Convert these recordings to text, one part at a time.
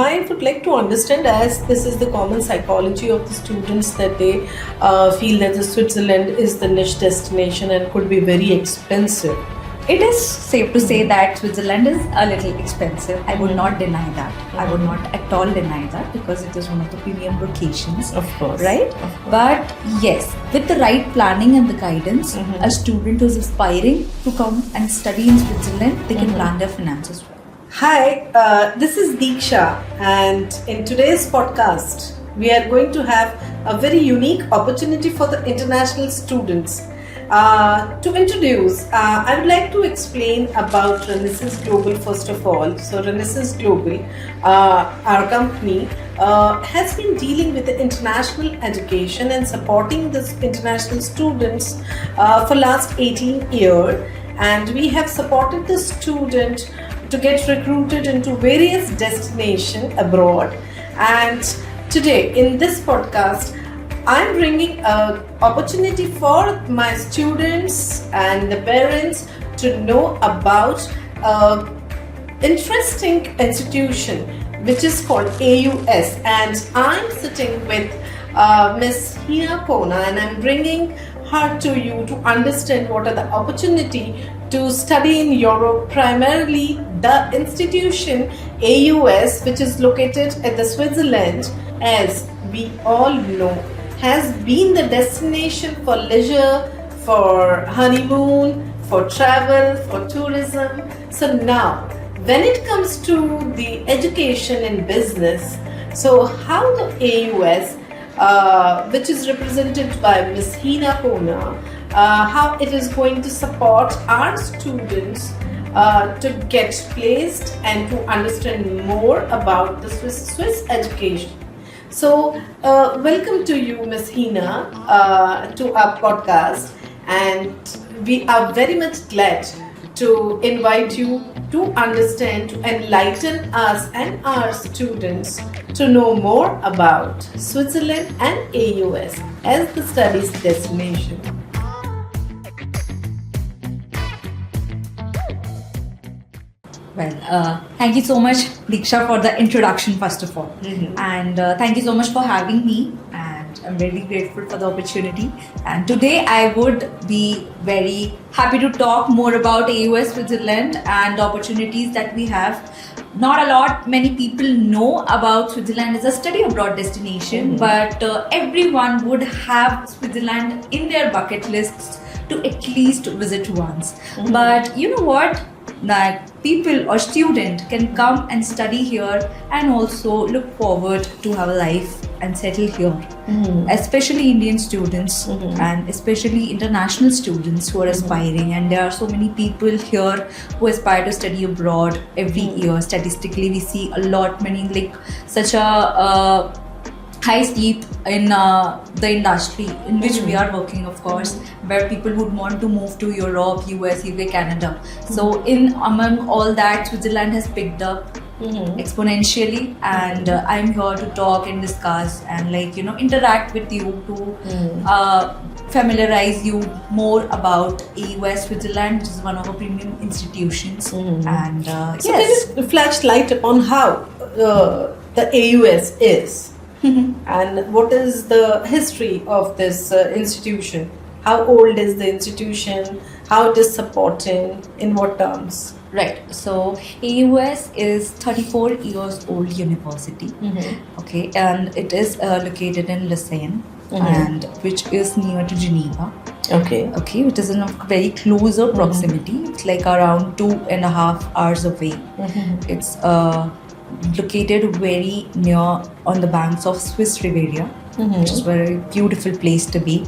I would like to understand, as this is the common psychology of the students, that they feel that the Switzerland is the niche destination and could be very expensive. It is safe to say that Switzerland is a little expensive. I would not deny that. I would not at all deny that because it is one of the premium locations. Of course. Right? Of course. But yes, with the right planning and the guidance, a student who is aspiring to come and study in Switzerland, they can plan their finances well. Hi, this is Diksha, and in today's podcast, we are going to have a very unique opportunity for the international students. To introduce, I would like to explain about Renascence Global first of all. So Renascence Global, our company, has been dealing with the international education and supporting the international students for last 18 years, and we have supported the student to get recruited into various destinations abroad. And today in this podcast, I'm bringing an opportunity for my students and the parents to know about an interesting institution which is called AUS, and I'm sitting with Miss Heena Kona, and I'm bringing her to you to understand what are the opportunity to study in Europe, primarily the institution AUS, which is located at the Switzerland, as we all know, has been the destination for leisure, for honeymoon, for travel, for tourism. So now, when it comes to the education and business, so how the AUS, which is represented by Ms. Heena Kona, how it is going to support our students to get placed and to understand more about the Swiss education. So, welcome to you, Ms. Heena, to our podcast, and we are very much glad to invite you to understand, to enlighten us and our students to know more about Switzerland and AUS as the studies destination. Well, thank you so much, Diksha, for the introduction, first of all. And thank you so much for having me. And I'm really grateful for the opportunity. And today I would be very happy to talk more about AUS Switzerland and the opportunities that we have. Not a lot, many people know about Switzerland as a study abroad destination, but everyone would have Switzerland in their bucket lists to at least visit once. But you know what? That people or student can come and study here and also look forward to have a life and settle here. Especially Indian students and especially international students who are aspiring, and there are so many people here who aspire to study abroad every year. Statistically, we see a lot, many, like such a high steep in the industry in which we are working, of course, where people would want to move to Europe, US, UK, Canada. So in among all that, Switzerland has picked up exponentially, and I'm here to talk and discuss and interact with you to familiarize you more about AUS Switzerland, which is one of our premium institutions. And so yes, can you flash light upon how the AUS is? And what is the history of this institution? How old is the institution? How it is supporting? In what terms? Right. So AUS is 34 years old university. Okay, and it is located in Lausanne, and which is near to Geneva. Okay, it is in a very closer proximity. It's like around 2.5 hours away. It's located very near on the banks of Swiss Riviera, which is a very beautiful place to be.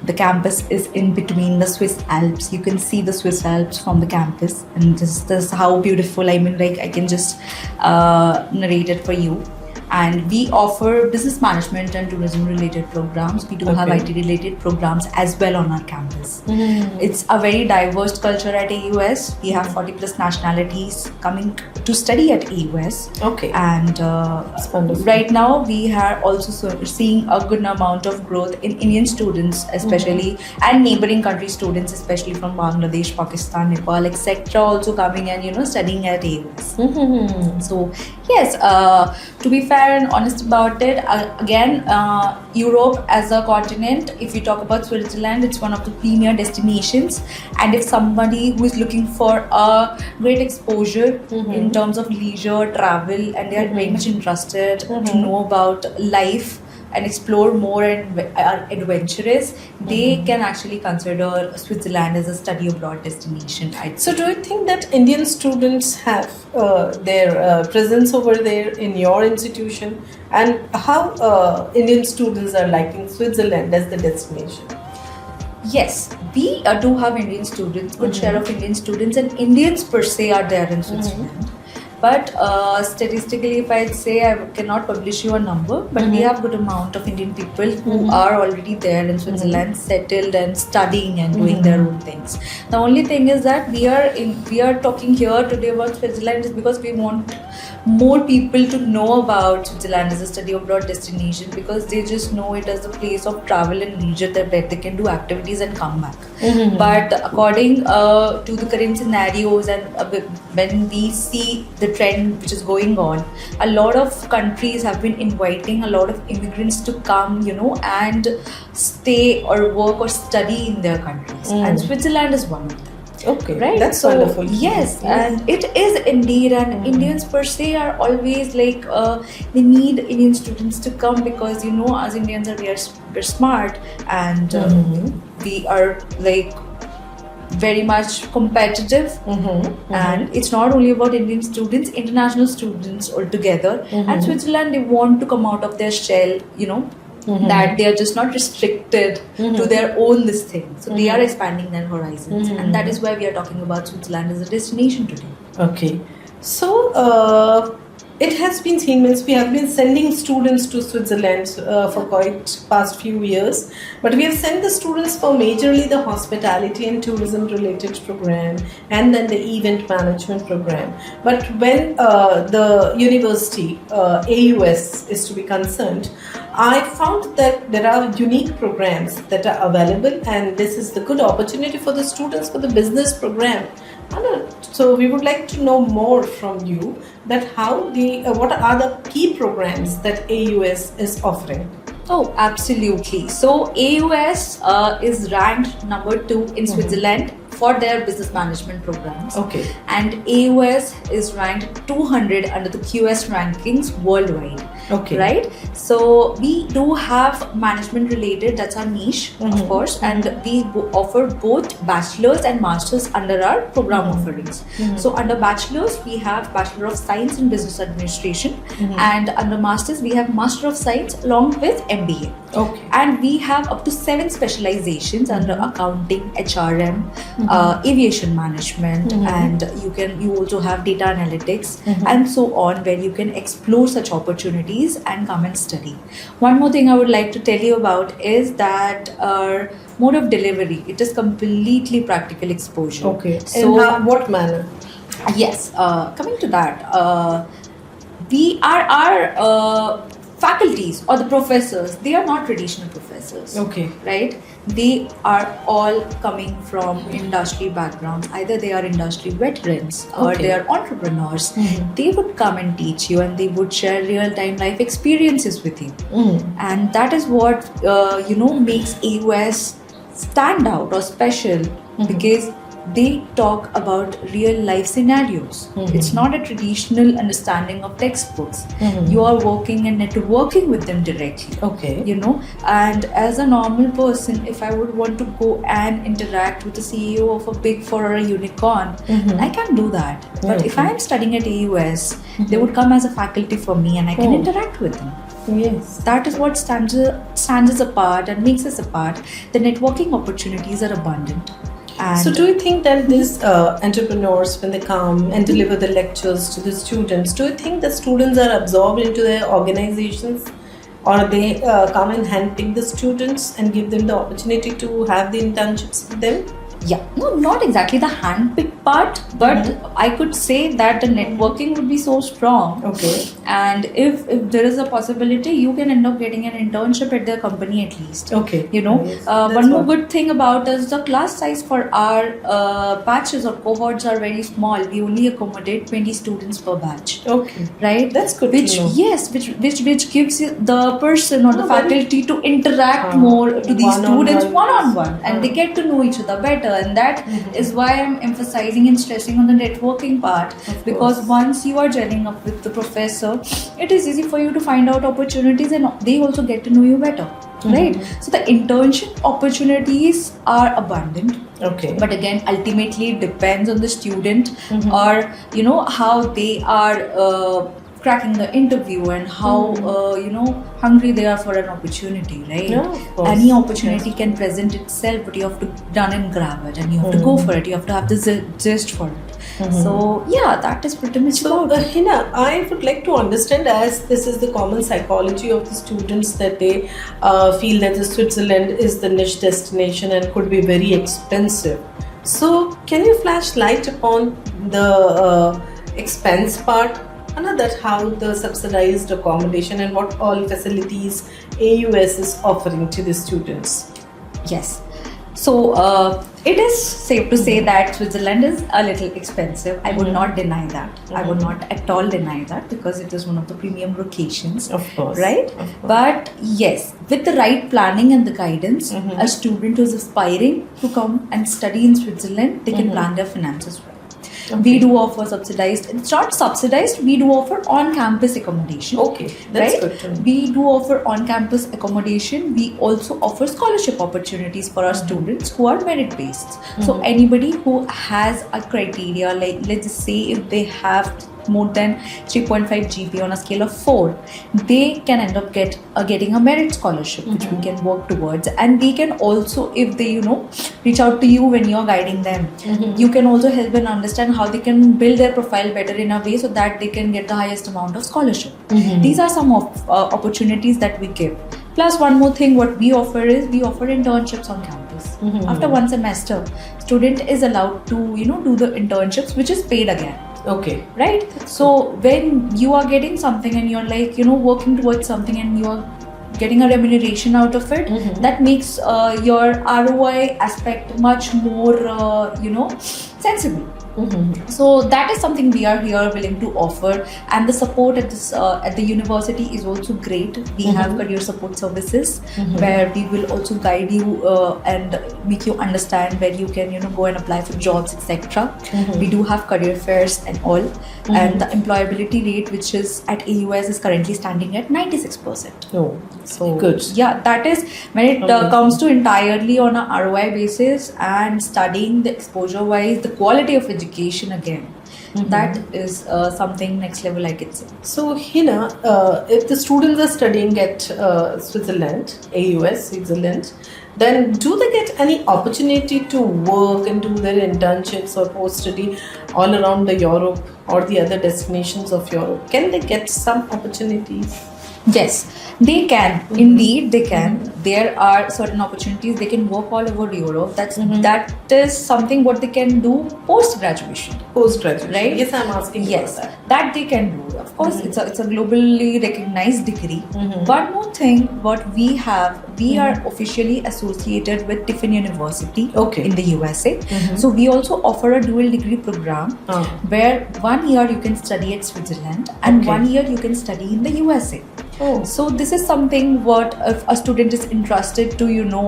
The campus is in between the Swiss Alps. You can see the Swiss Alps from the campus, and this is how beautiful. I mean, like, I can just narrate it for you. and we offer business management and tourism related programs. We do have IT related programs as well on our campus. It's a very diverse culture at AUS. We have 40 plus nationalities coming to study at AUS. And right now we are also seeing a good amount of growth in Indian students, especially, and neighboring country students, especially from Bangladesh, Pakistan, Nepal, etc., also coming and studying at AUS. So yes, to be fair and honest about it, again, Europe as a continent, if you talk about Switzerland, it's one of the premier destinations. And if somebody who is looking for a great exposure in terms of leisure, travel, and they are very much interested to know about life and explore more and are adventurous, they can actually consider Switzerland as a study abroad destination. So do you think that Indian students have their presence over there in your institution, and how Indian students are liking Switzerland as the destination? Yes, we do have Indian students, good share of Indian students, and Indians per se are there in Switzerland. But statistically, if I'd say, I cannot publish you a number, but we have good amount of Indian people who are already there in Switzerland, settled and studying and doing their own things. The only thing is that we are talking here today about Switzerland is because we want more people to know about Switzerland as a study abroad destination, because they just know it as a place of travel and leisure that they can do activities and come back. But according to the current scenarios and when we see the trend which is going on, a lot of countries have been inviting a lot of immigrants to come, and stay or work or study in their countries. And Switzerland is one of them. Right? That's wonderful. Yes, and it is indeed, and Indians per se are always like, they need Indian students to come because, as Indians we're smart, and we are like very much competitive, and it's not only about Indian students, international students altogether. And Switzerland, they want to come out of their shell, that they are just not restricted to their own this thing. So they are expanding their horizons, and that is why we are talking about Switzerland as a destination today. So it has been seen, means we have been sending students to Switzerland for quite past few years, but we have sent the students for majorly the hospitality and tourism related program, and then the event management program. But when the university AUS is to be concerned, I found that there are unique programs that are available, and this is the good opportunity for the students for the business program. So we would like to know more from you that what are the key programs that AUS is offering? Oh, absolutely. So AUS is ranked number 2 in Switzerland for their business management programs. And AUS is ranked 200 under the QS rankings worldwide. Right? So we do have management related, that's our niche, of course, and we offer both bachelor's and master's under our program offerings. So under bachelor's, we have Bachelor of Science in Business Administration, and under master's, we have Master of Science along with MBA. And we have up to 7 specializations under accounting, HRM, aviation management, and you also have data analytics and so on, where you can explore such opportunities and come and study. One more thing I would like to tell you about is that our mode of delivery, it is completely practical exposure. So in what manner? Yes, coming to that, our faculties or the professors, they are not traditional professors. Right? They are all coming from industry backgrounds. Either they are industry veterans or they are entrepreneurs. They would come and teach you, and they would share real-time life experiences with you. And that is what makes AUS stand out or special, because they talk about real life scenarios. It's not a traditional understanding of textbooks. You are working and networking with them directly. And as a normal person, if I would want to go and interact with the CEO of a big 4 or a unicorn, I can do that. But if I am studying at AUS, they would come as a faculty for me, and I can interact with them. That is what stands us apart and makes us apart. The networking opportunities are abundant. And So, do you think that these entrepreneurs, when they come and deliver the lectures to the students, do you think the students are absorbed into their organizations, or they come and handpick the students and give them the opportunity to have the internships with them? yeah, no, not exactly the handpick part, but I could say that the networking would be so strong. Okay. And if there is a possibility, you can end up getting an internship at their company at least. Okay. You know, Yes. one That's more what- good thing about us, the class size for our batches or cohorts are very small. We only accommodate 20 students per batch. Okay. Right? That's good Which to know. yes, which gives you the person or the Oh, very- faculty to interact more to these students one-on-one. one-on-one, and they get to know each other better, and that is why I'm emphasizing and stressing on the networking part, because course. once you are gelling up with the professor, it is easy for you to find out opportunities, and they also get to know you better. Right? So the internship opportunities are abundant. Okay. But again, ultimately it depends on the student, or you know, how they are cracking the interview, and how you know, hungry they are for an opportunity, right? Yeah, of course. Any opportunity can present itself, but you have to run and grab it, and you have to go for it. You have to have the zest for it. So yeah, that is pretty much So, about it. Heena, I would like to understand, as this is the common psychology of the students, that they feel that the Switzerland is the niche destination and could be very expensive. So, can you flash light upon the expense part? That how the subsidized accommodation and what all facilities AUS is offering to the students. Yes. So it is safe to say that Switzerland is a little expensive. I would not deny that. I would not at all deny that, because it is one of the premium locations. Of course. Right? Of course. But yes, with the right planning and the guidance, a student who is aspiring to come and study in Switzerland, they can plan their finances well. We do offer subsidized, it's not subsidized, we do offer on-campus accommodation. Okay, that's right? good to know. We do offer on-campus accommodation. We also offer scholarship opportunities for our students who are merit-based. So anybody who has a criteria, like let's just say if they have more than 3.5 GPA on a scale of 4, they can end up getting a merit scholarship, which we can work towards. And we can also, if they, you know, reach out to you when you're guiding them, you can also help them understand how they can build their profile better in a way so that they can get the highest amount of scholarship. These are some of opportunities that we give. Plus, one more thing, what we offer is we offer internships on campus. After one semester, student is allowed to, you know, do the internships, which is paid again. Okay. Right? So when you are getting something and you're like, you know, working towards something and you're getting a remuneration out of it, that makes your ROI aspect much more, you know, sensible. So that is something we are here willing to offer, and the support at this at the university is also great. We have career support services where we will also guide you and make you understand where you can, you know, go and apply for jobs, etc. We do have career fairs and all, and the employability rate, which is at AUS, is currently standing at 96%. Oh, So good. Yeah, that is when it comes to entirely on a ROI basis and studying the exposure wise, the quality of education again. That is something next level, I could say. So, Heena, if the students are studying at Switzerland, AUS, Switzerland, then do they get any opportunity to work and do their internships or post-study all around the Europe or the other destinations of Europe? Can they get some opportunities? Yes, they can. Indeed, they can. There are certain opportunities. They can work all over Europe. That is something what they can do post graduation. Post-graduation, Right? Yes, I'm asking Yes, for that. they can do. Of course, it's a globally recognized degree. One more thing, what we have, we are officially associated with Tiffin University in the USA. So we also offer a dual degree program where 1 year you can study at Switzerland and 1 year you can study in the USA. So this is something what if a student is interested to, you know,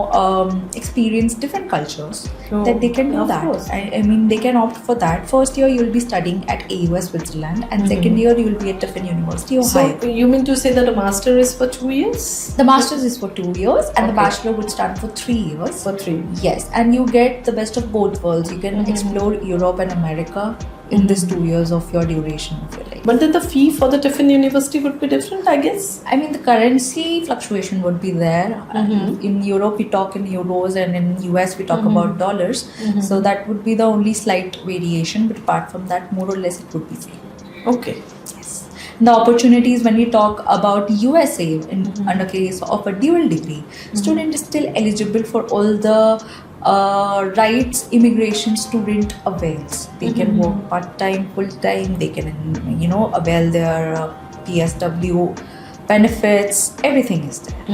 experience different cultures, that they can do Of that. course. I mean, they can opt for that. First year you will be studying at AUS Switzerland, and second year you will be at Tiffin University, Ohio. So, you mean to say that a master is for 2 years? The master's is for 2 years, and the bachelor would start for 3 years. For 3 years. Yes, and you get the best of both worlds. You can explore Europe and America in this 2 years of your duration of your life. But then the fee for the Tiffin University would be different, I guess. I mean, the currency fluctuation would be there. In Europe, we talk in euros, and in US, we talk about dollars. So that would be the only slight variation. But apart from that, more or less, it would be same. Okay. Yes. The opportunities when we talk about USA under case of a dual degree, student is still eligible for all the rights immigration student avails. They can work part-time, full-time, they can avail their PSW benefits, everything is there.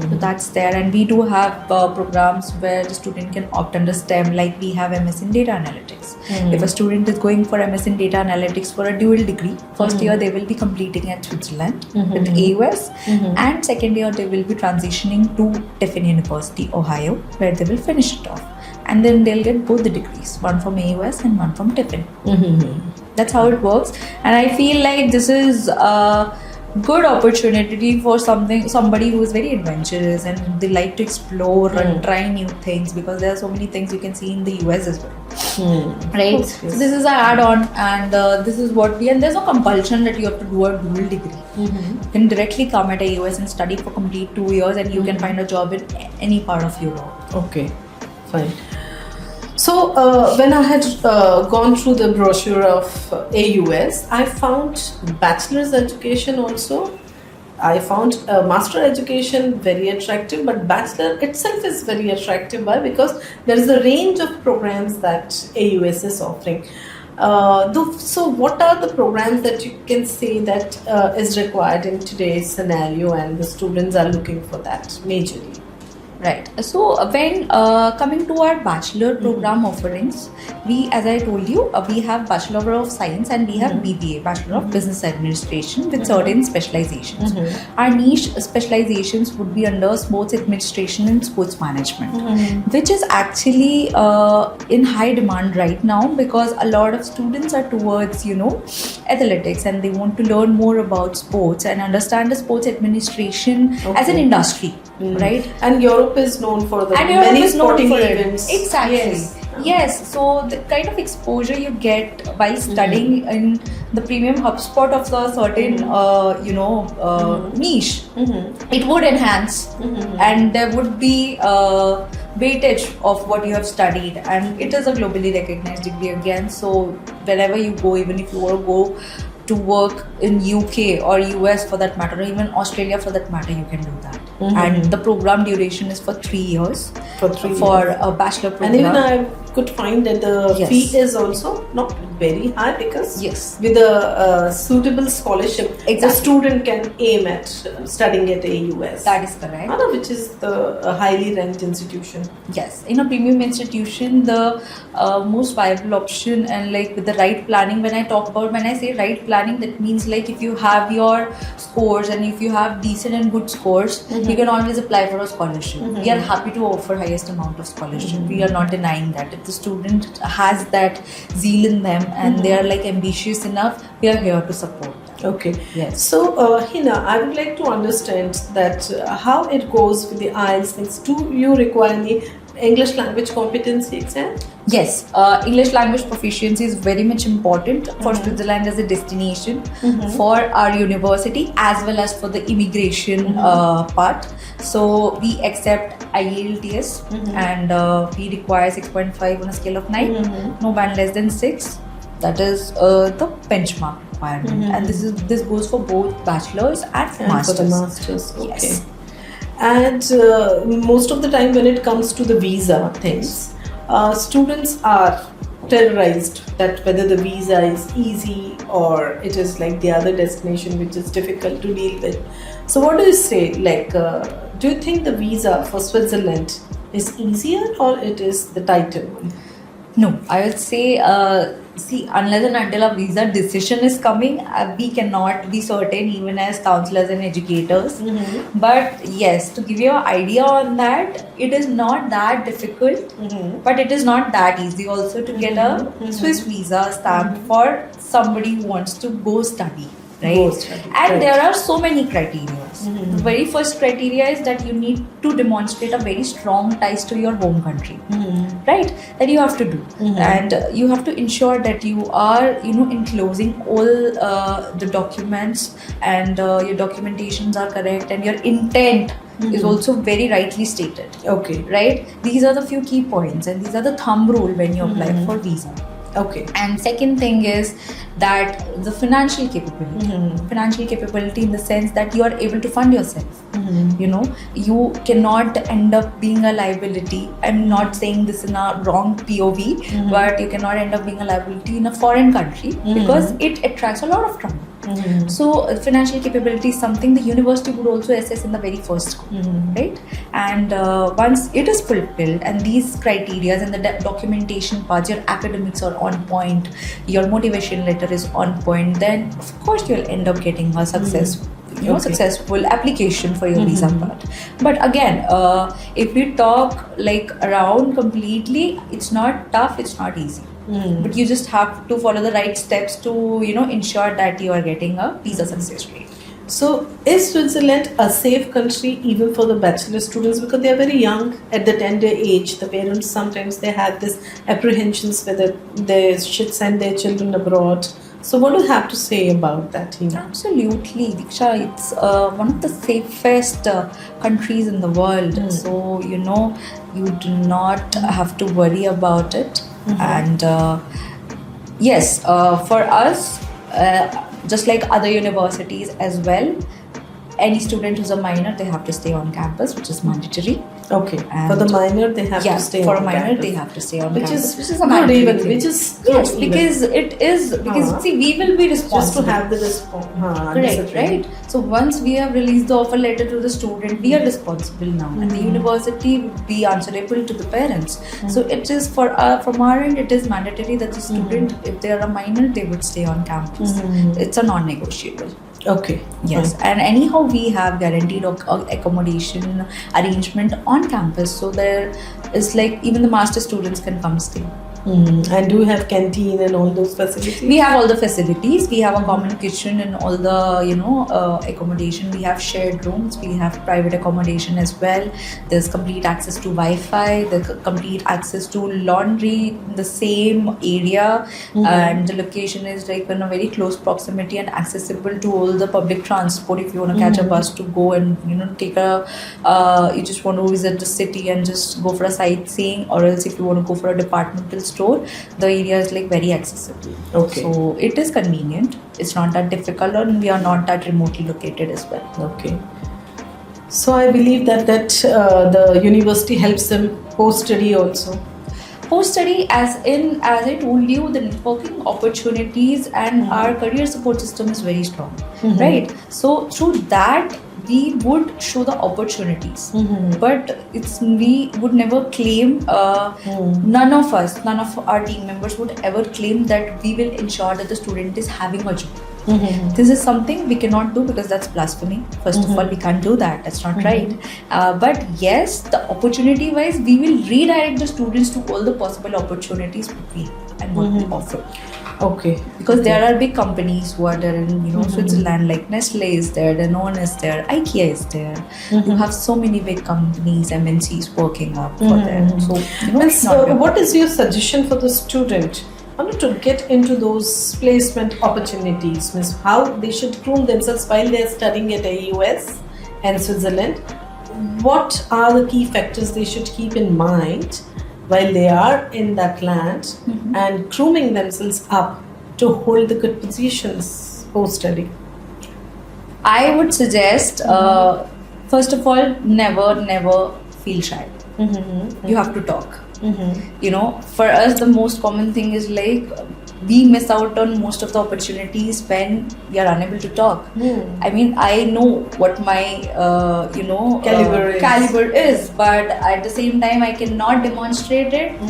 So that's there, and we do have programs where the student can opt under STEM, like we have MS in data analytics. If a student is going for MS in data analytics for a dual degree, first year they will be completing at Switzerland with AUS, and second year they will be transitioning to Tiffin University, Ohio, where they will finish it off. And then they'll get both the degrees, one from AUS and one from Tiffin. That's how it works, and I feel like this is good opportunity for somebody who is very adventurous and they like to explore and try new things, because there are so many things you can see in the US as well. Right? Yes. So this is an add-on, and this is what and there's no compulsion that you have to do a dual degree. You can directly come at AUS and study for complete 2 years, and you can find a job in any part of Europe. Okay, fine. So when I had gone through the brochure of AUS, I found bachelor's education also. I found master education very attractive, but bachelor itself is very attractive. Why? Because there is a range of programs that AUS is offering. So what are the programs that you can say that is required in today's scenario, and the students are looking for that majorly? Right. So when coming to our bachelor program offerings, we, as I told you, we have Bachelor of Science and we have BBA, Bachelor of Business Administration, with certain specializations. Our niche specializations would be under Sports Administration and Sports Management, which is actually in high demand right now, because a lot of students are towards, athletics, and they want to learn more about sports and understand the sports administration as an industry. Right, and Europe is known for the and many sporting events. Exactly. Yes. So the kind of exposure you get while studying in the premium HubSpot of the certain niche, it would enhance, and there would be weightage of what you have studied, and it is a globally recognized degree again. So wherever you go, even if you want to go to work in UK or US for that matter, or even Australia for that matter, you can do that. And the program duration is for 3 years for a bachelor program. And even I could find that the fee is also not very high, because with a suitable scholarship, the student can aim at studying at AUS. That is correct. Which is the highly ranked institution. Yes, in a premium institution, the most viable option, and like with the right planning, when I say right planning, that means like if you have your scores and if you have decent and good scores, you can always apply for a scholarship. We are happy to offer highest amount of scholarship. We are not denying that. If the student has that zeal in them and they are like ambitious enough, we are here to support. Okay. Yes. So, Heena, I would like to understand that how it goes with the IELTS things. Do you require any English language competency exam? Yes, English language proficiency is very much important for Switzerland as a destination, for our university as well as for the immigration part. So we accept IELTS and we require 6.5 on a scale of 9, no band less than 6. That is the benchmark requirement, and this goes for both bachelors and for masters. For the masters, okay. Yes. And most of the time when it comes to the visa things, students are terrorized that whether the visa is easy or it is like the other destination which is difficult to deal with. So what do you say? Like, do you think the visa for Switzerland is easier or it is the tighter one? No, I would say, unless and until a visa decision is coming, we cannot be certain, even as counselors and educators. But yes, to give you an idea on that, it is not that difficult, but it is not that easy also to get a Swiss visa stamped for somebody who wants to go study. right? Go study, And right. there are so many criteria. The very first criteria is that you need to demonstrate a very strong ties to your home country, right? That you have to do, and you have to ensure that you are, enclosing all the documents, and your documentations are correct, and your intent is also very rightly stated. Okay. Right? These are the few key points, and these are the thumb rule when you apply for visa. Okay. And second thing is that the financial capability. Financial capability in the sense that you are able to fund yourself. You cannot end up being a liability. I'm not saying this in a wrong POV, but you cannot end up being a liability in a foreign country because it attracts a lot of trouble. So financial capability is something the university would also assess in the very first school, right? And once it is fulfilled and these criteria and the documentation parts, your academics are on point, your motivation letter is on point, then of course you'll end up getting a successful application for your visa part. But again, if we talk like around completely, it's not tough, it's not easy. But you just have to follow the right steps to ensure that you are getting a visa success rate. So is Switzerland a safe country even for the bachelor students, because they are very young at the tender age? The parents sometimes they have this apprehensions whether they should send their children abroad. So what do you have to say about that, Heena? Absolutely, Diksha. It's one of the safest countries in the world. So you do not have to worry about it. And yes, for us, just like other universities as well, any student who's a minor, they have to stay on campus, which is mandatory. Okay. And for the minor, they have to stay for on a minor, campus. they have to stay on Which campus, is which is a good mandatory even, thing. which is Yes, good because even. it is because see, we will be responsible. Just to have the response. Correct, right? So once we have released the offer letter to the student, we are responsible now, and the university would be answerable to the parents. So it is from our end, it is mandatory that the student, if they are a minor, they would stay on campus. It's a non-negotiable. Okay. Yes, and anyhow we have guaranteed accommodation arrangement on campus, so there is like even the master students can come stay. And do you have canteen and all those facilities? We have all the facilities. We have a common kitchen and all the accommodation. We have shared rooms. We have private accommodation as well. There's complete access to Wi-Fi. There's complete access to laundry in the same area, and the location is like in a very close proximity and accessible to all the public transport. If you want to catch a bus to go and take you just want to visit the city and just go for a sightseeing, or else if you want to go for a departmental store, the area is like very accessible. Okay. So it is convenient. It's not that difficult, and we are not that remotely located as well. Okay. So I believe that the university helps them post-study also. Post-study, as I told you, the networking opportunities and our career support system is very strong, right? So through that, we would show the opportunities, but we would never claim, none of our team members would ever claim that we will ensure that the student is having a job. This is something we cannot do because that's blasphemy. First of all, we can't do that. That's not right. But yes, the opportunity wise, we will redirect the students to all the possible opportunities we and what we offer. Okay. Because there are big companies who are there in Switzerland, like Nestle is there, Danone is there, IKEA is there. You have so many big companies, MNCs working up for them. So it's not so what is your suggestion for the student to get into those placement opportunities? Means how they should groom themselves while they are studying at the US and Switzerland. What are the key factors they should keep in mind while they are in that land and grooming themselves up to hold the good positions post-study? I would suggest, first of all, never feel shy. You have to talk. For us, the most common thing is like we miss out on most of the opportunities when we are unable to talk. I mean, I know what my caliber is, but at the same time I cannot demonstrate it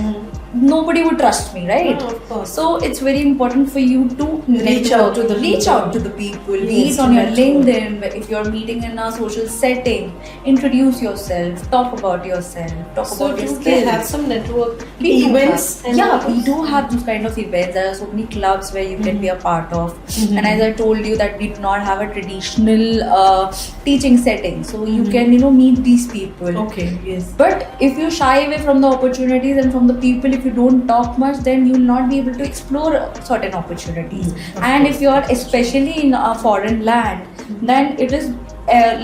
nobody would trust me, right? Oh, of course. So it's very important for you to Reach out to the people. Yes, Be it to on your network. LinkedIn, if you're meeting in a social setting, introduce yourself, talk about yourself, talk So about your do skills. they have some network We do events? have- yeah, we do have those kind of events. There are so many clubs where you can be a part of. Mhm. And as I told you that we do not have a traditional teaching setting, so you can meet these people. Okay, yes. But if you shy away from the opportunities and from the people, if you don't talk much, then you will not be able to explore certain opportunities. Of And course. if you are especially in a foreign land, then it is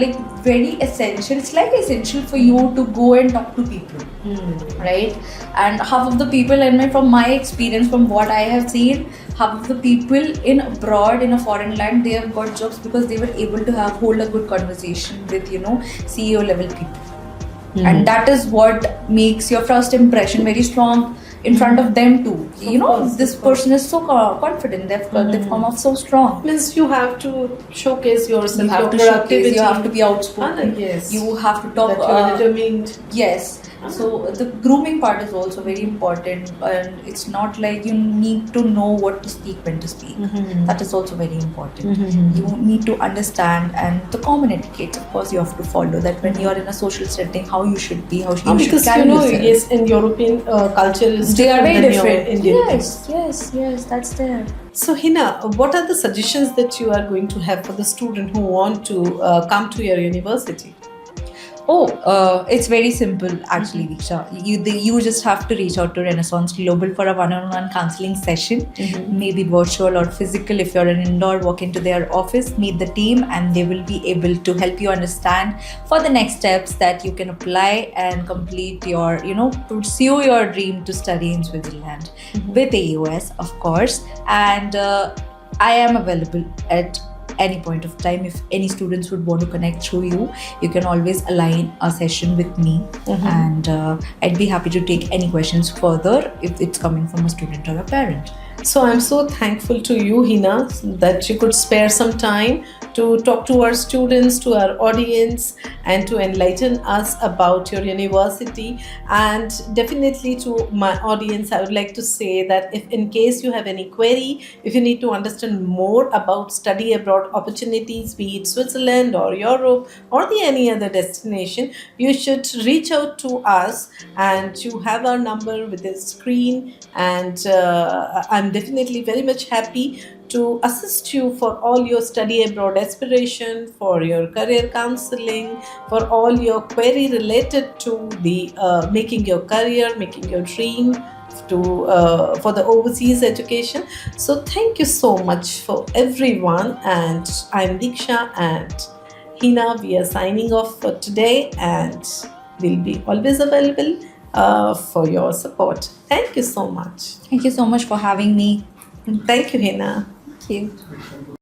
like very essential. It's like essential for you to go and talk to people, right? And half of the people, and from my experience, from what I have seen, half of the people in abroad in a foreign land, they have got jobs because they were able to hold a good conversation with CEO level people. And that is what makes your first impression very strong in front of them too. course, This of course. person is so confident, they've come off so strong. Means you have to showcase yourself, You have your to showcase, productivity. you have to be outspoken. Yes. You have to talk. That you're determined. Yes. So the grooming part is also very important, and it's not like you need to know what to speak, when to speak. That is also very important. You need to understand, and the common etiquette, of course, you have to follow that when you are in a social setting, how you should be, how you should Because carry yourself. yes, in European culture is They are very than your different. Indian Yes, that's there. So Heena, what are the suggestions that you are going to have for the student who want to come to your university? It's very simple actually, Diksha. You just have to reach out to Renascence Global for a one-on-one counseling session, maybe virtual or physical. If you're an indoor, walk into their office, meet the team, and they will be able to help you understand for the next steps that you can apply and complete your, pursue your dream to study in Switzerland with AUS, of course. And I am available at any point of time. If any students would want to connect through you, you can always align a session with me, and I'd be happy to take any questions further if it's coming from a student or a parent. So I'm so thankful to you, Heena, that you could spare some time to talk to our students, to our audience, and to enlighten us about your university. And definitely to my audience, I would like to say that if in case you have any query, if you need to understand more about study abroad opportunities, be it Switzerland or Europe or any other destination, you should reach out to us, and you have our number with the screen. And I'm definitely very much happy to assist you for all your study abroad aspiration, for your career counseling, for all your query related to the making your career, making your dream for the overseas education. So thank you so much for everyone, and I'm Diksha and Heena. We are signing off for today, and we'll be always available for your support. Thank you so much. Thank you so much for having me. Thank you, Heena. Thank you.